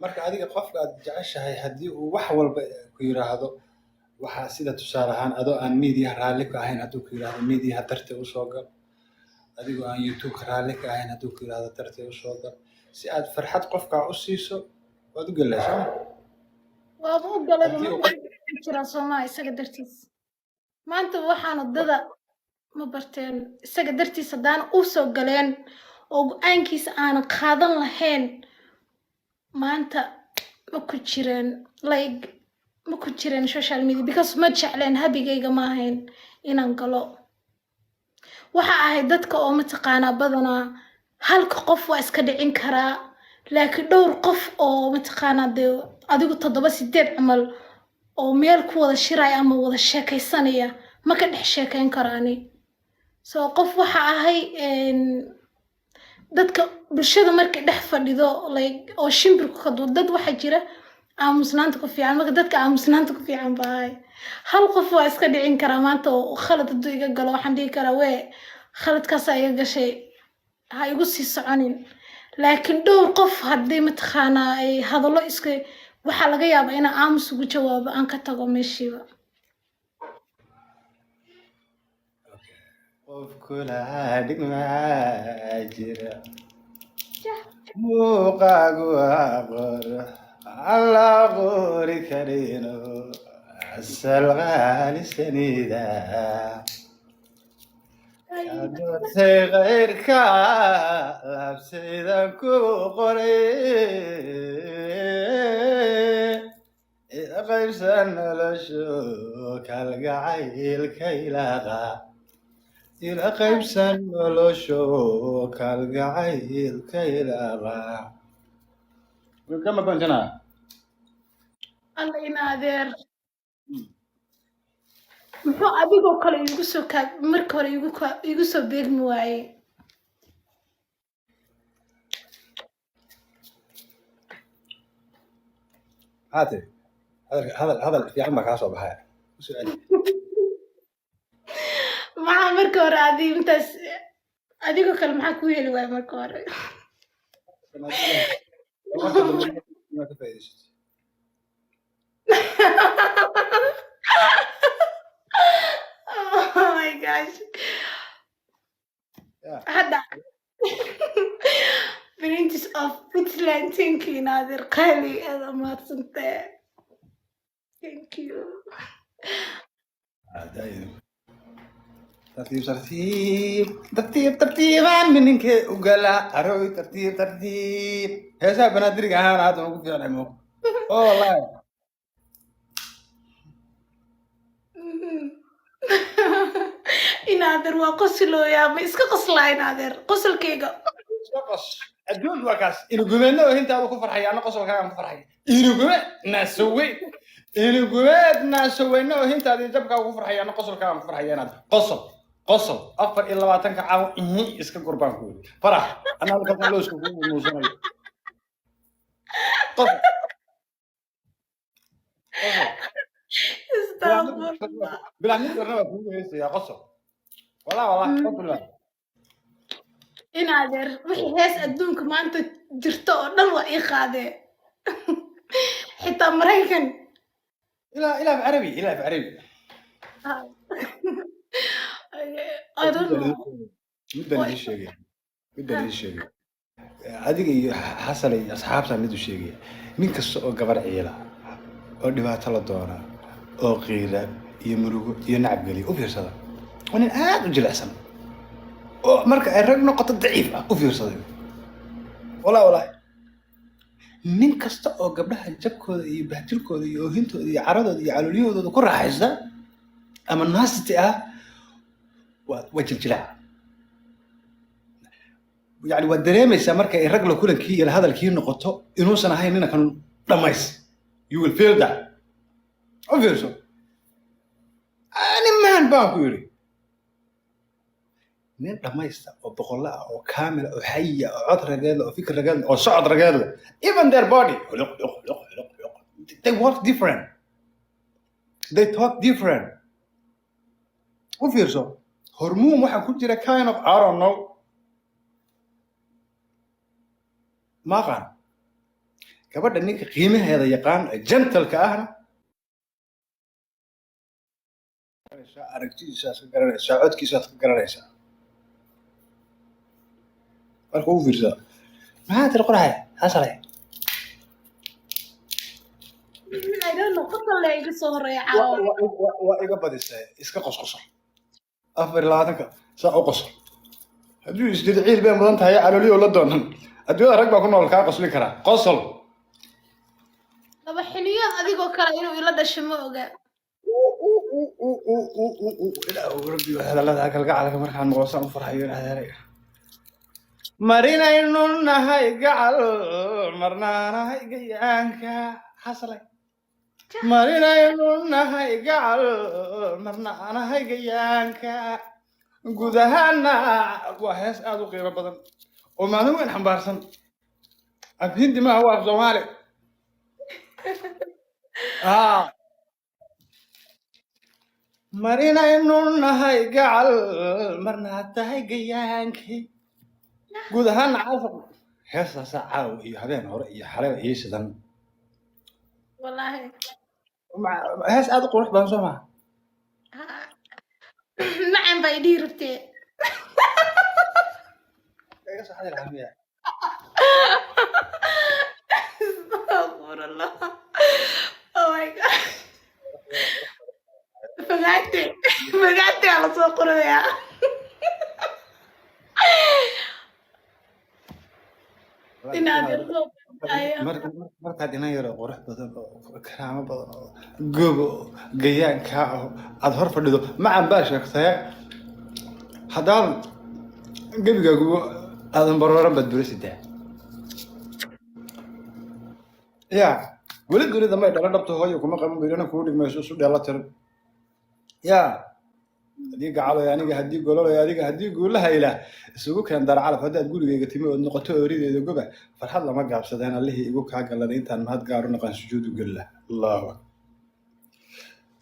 marka adiga qofka aad jeceshahay haddii uu wax walba ku yiraahdo waxaa sida tusaale ahaan adoo aan media raalli ka ahayn hadduu ku yiraahdo media darteed u soo gal adigoo aan youtube raalli ka ahayn hadduu ku yiraahdo darteed u soo gal si aad farxad qofka u siiso waad u galaysaa waaba u galay jira Soomaa isaga dartiis maanta waxaan dada ma barteen isaga dartiis hadaan u soo galeen oo go'aankiisa aan qaadan lahayn maanta ma ku jireen like ma ku jireen social media because ma jecleen habigayga ma ahayn inaan galo waxa ahay dadka oo mataqaanaa badanaa halka qof waa iska dhicin karaa laakiin dhowr qof oo mataqaanaa dee adigu 7-8 camal oo meel ku wada shiraya ama wada sheekaysanaya ma ka dhex sheekayn karaani soo qof waxa ahay dadka bulshada markay dhex fadhido like oo shimbirku ka dad waxa jira aamusnaanta ku fiican marka dadka aamusnaanta ku fiican baa hal qof waa iska dhicin karaa maanta oo khalad hadduu iga galo waxaan dhihi karaa wee khaladkaas iga gashay ha igu sii soconin laakiin dhowr qof haddii mataqaanaa ay hadallo iska waxaa laga yaabaa inaan aamus ugu jawaabo aan ka tago meeshiiba qof kula dhigmaa jira muuqaagu aqor alla qori karino asal qaalisanida adortay qayrka labsaydan ku qoray qaybsan noloshu kalgacaylka ilaaqa ila qaybsan noloshu kalgacaylka ilaaqa kama bantana alla in adeer muxuu adigoo kale igu soo marka hore igu soo beegmi waaye هاتي هذا في عمك عصب هاي maxaa marka hore adii intaas adigoo kale maxaa ku heli waay marka hore ما تفايدش oh my gosh هذا Princess of Puntland thinking other Kylie and Martin there thank you دايم ترتيب ترتيب ترتيب ترتيب منك وقلا أروي ترتيب ترتيب هسا بنادرك أنا هذا موقف يعني موقف والله inaadeer waa qoslooyaa ma iska qoslaa inaadeer qosolkayga قص الدول وكاس إنه قمنا وهنت هذا كفر حي أنا قصر كلام كفر حي إنه قمنا نسوي إنه قمنا نسوينا وهنت هذا جبك كفر حي أنا قصر كلام كفر حي أنا قصر أفر إلا ما تنك عاو إيه إسك قربان كوي فرح أنا لك فلوس كوي موسمي قصر استغفر بلا نقدر نقول يا قصر والله قصر inaadeer wixii hees adduunka maanta jirto oo dhan waa ii qaadee xitaa maraykan إلى بعربي إلى بعربي I don't know مدة الشيء مدة الشيء هذه حصل أصحابها مدة الشيء من كسر قبر عيلة أو دبعت الله دورة أو غيره يمرق ينعب قلي وفي صدق وأنا قاعد وجلسنا مركا الرجل نقطة ضعيفة وفي صدق والله من كسر أو قبلها جبكوا يبهدلكوا يهنتوا يعرضوا يعلوليوا كل راحة أما الناس تأه وجه الجلع يعني ودريميسا marka ay rag la kulankii iyo hadalkii noqoto inuusan ahayn inaan kan dhamays you will feel that obviously ani man baan ku yiri nin dhamaysta oo boqol ah oo kaamil oo hayya oo cod rageed oo fikir rageed oo socod rageed even their body they work different they talk different obviously hormoon waxa ku jira kind of I don't know ما قال gabadha ninka qiimaheeda yaqaan gentle-ka ahna aragtidiisaas ka garanaysaa codkiisaad ka garanaysaa marka u fiirsada maxaa tiri qoraxay xasalay I don't know qofka la iga soo horeeya caawa waa iga badisay iska qosqoso 24 saa u qoso hadduu isjid ciil bay mudan tahay calooliyo la doonan adduunyada rag baa ku nool kaa qosli karaa qosol laba xiliyood adigoo kale inuu ila dhasho ma oga ربي هذا قالك مرحبا مغوصان فرحيون هذا مرينا نهاي قال مرنا نهاي قيانك حصلي مرينا نهاي قال مرنا نهاي قيانك قدهانا وهيس ادو قيمه بدن وما هو وين حنبارسن افهمت ما هو في زمالي marina inuu nahay gacal marna tahay gayaankii guud ahaan caasaq heestaasa caaw iyo habeen hore iyo xalay iyo sidan wallaahi hees aad u qurux badan soo maha macaan baa idhihi rabtee iga soo xadil hamiya astaghfirullah oh my god فقعدت على سوق رؤيا markaad ina yaro qurux badan oo karaamo badan oo goobo gayaanka aad hor fadhido macan baa sheegtay haddaan gebigaagu aadan barooran baad burasidaa ya weli dunida may dhalan dhabta hooyo kuma qaban bayrana kuu dhigmayso isu dheela tiran ya hadii gacalo aniga hadii gololo adiga hadii guulaha ilaah isugu keen dar calaf hadaad gurigeyga timi oo noqoto oorideeda goba farxad lama gaabsadeen allihii igu kaa galaday intaan mahad gaar u noqon sujuud u galla allahu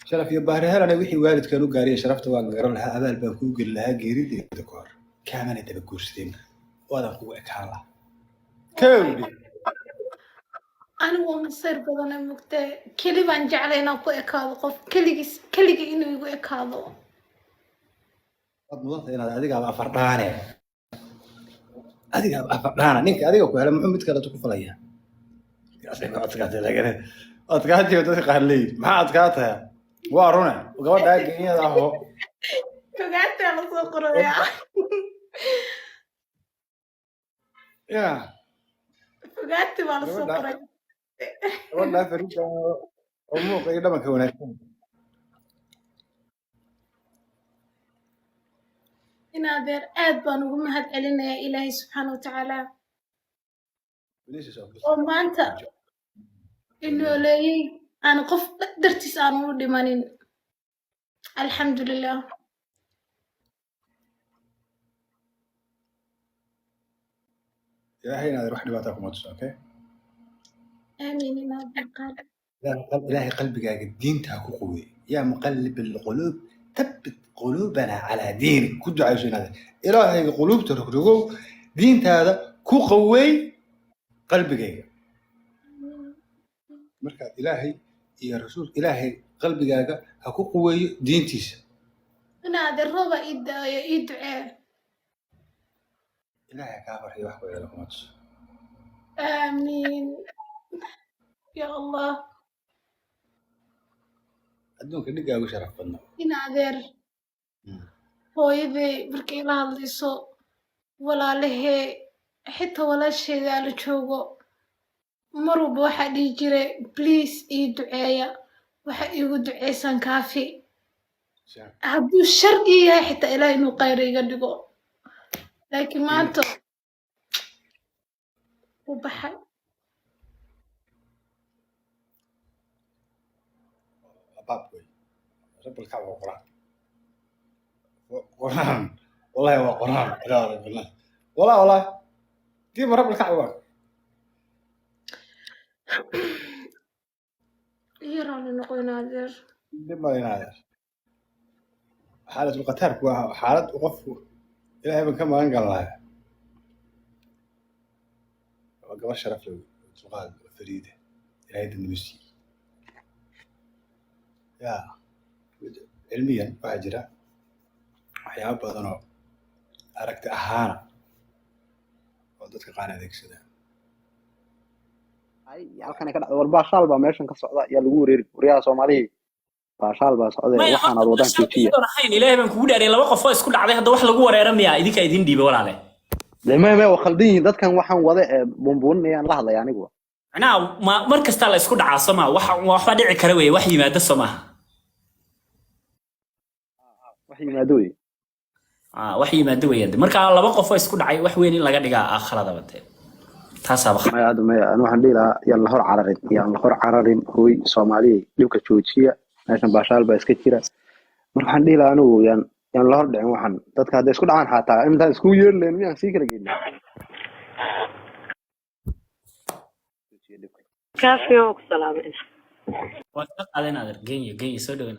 sharaf iyo baari helana wixii waalidkan u gaariyay sharafta waan garan lahaa abaal baan kuu geli lahaa geerideeda ka hor kaamana daba guursadeen waadan kugu ekaan lahaa kowdi anigu masir badan ay mugtay keli baan jeclay inaan ku ekaado qof keligii inuu igu ekaado waad mudanta inaad adigaaba afardhaana ninka adiga ku hela muxuu mid kaleto ku falaya adkaatiyo dadka qaar leeyihin maxaa adkaataya waa rune gabadhaa genyada aho fogaantaa lasoo qoraya ya fogaanti baa lasoo qoray gabadhaa farida oo muuqa iyo dhabanka wanaagsan in adeer aad baan ugu mahad celinayaa ilaahay subxaana watacaala oo maanta inooleeyey aan qof dartiis aan u dhimanin alxamdulilah ilaahay inaad wax dhibaataa kuma tuso okay آمين يا قال إلهي قلبك دين تاكو قوي يا مقلب القلوب ثبت قلوبنا على دينك كنت عايشين هذا إلهي قلوب تركرقو دين هذا كو قوي قلبك مركز إلهي يا رسول إلهي قلبك هكو قوي دين تيس أنا هذا الربا يدعي إلهي كافر يوحكو إلى لكم آمين يا الله أدونك اللي قاوي شرف بدنا إن أدير هو يدي بركي الله الليسو ولا له حتى ولا شيء ذا لجوجو مروا بواحد يجري بليز يدعيا واحد يقول دعيسان كافي هبو الشرقية حتى إلى إنه قيري يقدقو لكن ما أنتو وبحد بابوي رب الكعبة قرآن والله هو قرآن لا رب الله والله كيف رب الكعبة يراني نقول نادر لما ينادر حالة القتال حالة وقف إلى ابن كم أنقل الله وقف الشرف له dulqaad fariida ilaahay dadnimisi yaa cilmiyan waxaa jira waxyaabo badan oo aragti ahaana oo dadka qaar adeegsadaan halkan ka dhacdo warbaashaal baa meeshan ka socda yaa lagu wareeri waryaha Soomaaliyeed baashaal baa socday waxaan aad wadaan Kenya ilaahay baan kugu dhaaray laba qof oo isku dhacday hadda wax lagu wareeramayaa idinka idin dhiibay walaale ma khaldan dadkan waxaan wada buunbuunayaan la hadlay anigu anaa mar kasta la isku dhacaa Soomaa waxa dhici kara weey wax yimaada Soomaa wax yimaado weey wax yimaado weey marka laba qof oo isku dhacay wax weyn in laga dhigaa aakhirada badee taasaba ma anu waxaan dhiilaa yaan la hor cararin hooy Soomaaliyeed dhibka joojiya meeshan baashaal baa iska jira marka waxaan dhiilaa anu yaan la hor dhicin waxaan dadka hadda isku dhacaan xataa inta isku yeerleen miyaan sii kala geeyay كافي وسلام waa ka qaadanaa geeyo soo dhaweyn